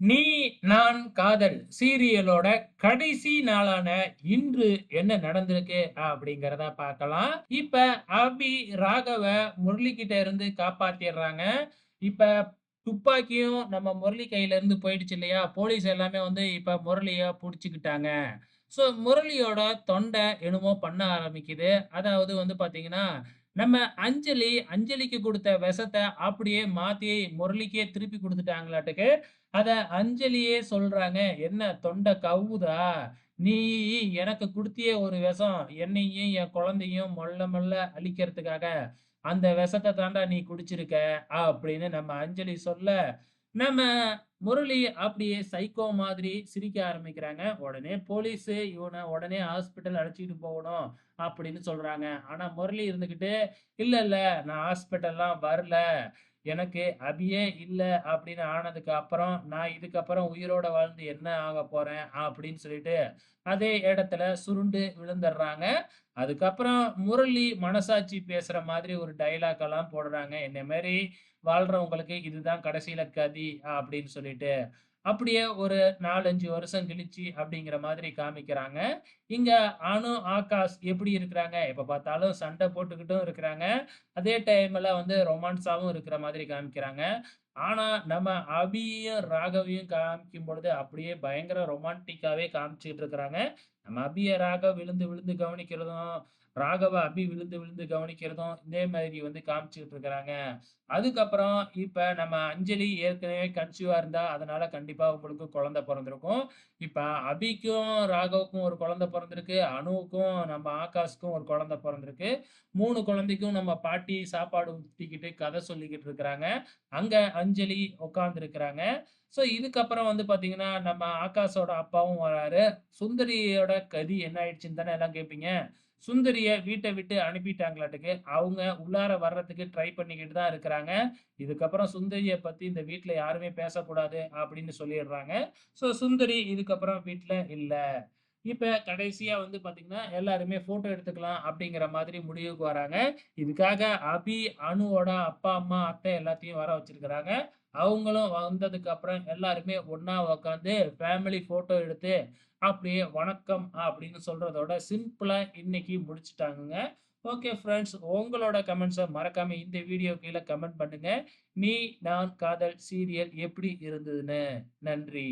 நீ நான் காதல் சீரியலோட கடைசி நாளான இன்று என்ன நடந்திருக்கு அப்படிங்கிறத பார்க்கலாம். இப்ப அபி ராகவ முரளி கிட்ட இருந்து காப்பாத்திடுறாங்க. இப்ப துப்பாக்கியும் நம்ம முரளி கையில இருந்து போயிடுச்சு இல்லையா? போலீஸ் எல்லாமே வந்து இப்ப முரளிய புடிச்சுக்கிட்டாங்க. ஸோ முரளியோட தொண்டை என்னமோ பண்ண ஆரம்பிக்குது. அதாவது வந்து பார்த்தீங்கன்னா, நம்ம அஞ்சலிக்கு குடுத்த விஷத்த அப்படியே மாத்தி முரளிக்கே திருப்பி குடுத்துட்டாங்களாட்டுக்கு. அத அஞ்சலியே சொல்றாங்க. "என்ன தொண்ட கவ்வுதா? நீ எனக்கு குடுத்தியே ஒரு விஷம். என்னையும், என் குழந்தையும் மொள்ள மொள்ள அழிக்கிறதுக்காக. அந்த விஷத்த தான்டா நீ குடிச்சிருக்க." அப்படின்னு நம்ம அஞ்சலி சொல்ல, நம்ம முரளி அப்படியே சைக்கோ மாதிரி சிரிக்க ஆரம்பிக்கிறாங்க. உடனே போலீஸு இவன உடனே ஹாஸ்பிட்டல் அழைச்சுக்கிட்டு போகணும் அப்படின்னு சொல்றாங்க. ஆனா முரளி இருந்துகிட்டு, "இல்ல, இல்ல நான் ஹாஸ்பிட்டல்லாம் வரல. எனக்கு அபியே இல்ல அப்படின்னு ஆனதுக்கு அப்புறம், நான் இதுக்கப்புறம் உயிரோட வாழ்ந்து என்ன ஆகப் போறேன்?" அப்படின்னு சொல்லிட்டு, அதே இடத்துல சுருண்டு விழுந்தர்றாங்க. அதுக்கப்புறம் முரளி மனசாட்சி பேசுற மாதிரி ஒரு டயலாக் எல்லாம் போடுறாங்க. "என்ன மாரி வாழ்றவங்களுக்கு இதுதான் கடைசியில கதி" அப்படின்னு சொல்லிட்டு. அப்படியே ஒரு 4, 5 வருஷம் கழிச்சு அப்படிங்கிற மாதிரி காமிக்கிறாங்க. இங்க அனு, ஆகாஷ் எப்படி இருக்கிறாங்க? எப்ப பார்த்தாலும் சண்டை போட்டுக்கிட்டும் இருக்கிறாங்க. அதே டைம்ல வந்து ரொமான்ஸாவும் இருக்கிற மாதிரி காமிக்கிறாங்க. ஆனா, நம்ம அபியையும், ராகவையும் காமிக்கும் பொழுது அப்படியே பயங்கர ரொமான்டிக்காவே காமிச்சுட்டு இருக்கிறாங்க. நம்ம அபிய ராகவ் விழுந்து விழுந்து கவனிக்கிறதும், ராகவ அபி விழுந்து விழுந்து கவனிக்கிறதும், இதே மாதிரி வந்து காமிச்சுட்டு இருக்கிறாங்க. அதுக்கப்புறம் இப்ப நம்ம அஞ்சலி ஏற்கனவே கன்சீவா இருந்தா, அதனால கண்டிப்பா உங்களுக்கு குழந்தை பொறந்திருக்கும். இப்ப அபிக்கும், ராகவுக்கும் ஒரு குழந்தை பொறந்திருக்கு. அனுவுக்கும், நம்ம ஆகாஷ்க்கும் ஒரு குழந்தை பொறந்திருக்கு. 3 குழந்தைக்கும் நம்ம பாட்டி சாப்பாடு ஊத்திக்கிட்டு கதை சொல்லிக்கிட்டு இருக்கிறாங்க. அங்க அஞ்சலி உட்கார்ந்திருக்கிறாங்க. ஸோ இதுக்கப்புறம் வந்து பார்த்தீங்கன்னா, நம்ம ஆகாஷோட அப்பாவும் வராரு. சுந்தரியோட கதி என்ன ஆயிடுச்சுன்னு தானே எல்லாம் கேட்பீங்க. சுந்தரிய வீட்ட விட்டு அனுப்பிட்டாங்களாட்டுக்கு. அவங்க உள்ளார வர்றதுக்கு ட்ரை பண்ணிக்கிட்டு தான் இருக்கிறாங்க. இதுக்கப்புறம் சுந்தரிய பத்தி இந்த வீட்ல யாருமே பேசக்கூடாது அப்படின்னு சொல்லிடுறாங்க. ஸோ சுந்தரி இதுக்கப்புறம் வீட்ல இல்ல. இப்ப கடைசியா வந்து பார்த்தீங்கன்னா, எல்லாருமே ஃபோட்டோ எடுத்துக்கலாம் அப்படிங்கிற மாதிரி முடிவுக்கு வராங்க. இதுக்காக அபி, அனுவோட அப்பா, அம்மா, அத்தை எல்லாத்தையும் வர வச்சிருக்கிறாங்க. அவங்களும் வந்ததுக்கு அப்புறம் எல்லாருமே ஒண்ணா உட்காந்து ஃபேமிலி ஃபோட்டோ எடுத்து, அப்படியே வணக்கம் அப்படின்னு சொல்றதோட சிம்பிளா இன்னைக்கு முடிச்சுட்டாங்கங்க. ஓகே ஃபிரெண்ட்ஸ், உங்களோட கமெண்ட்ஸ மறக்காம இந்த வீடியோ கீழ கமெண்ட் பண்ணுங்க. "நீ நான் காதல்" சீரியல் எப்படி இருந்ததுன்னு. நன்றி.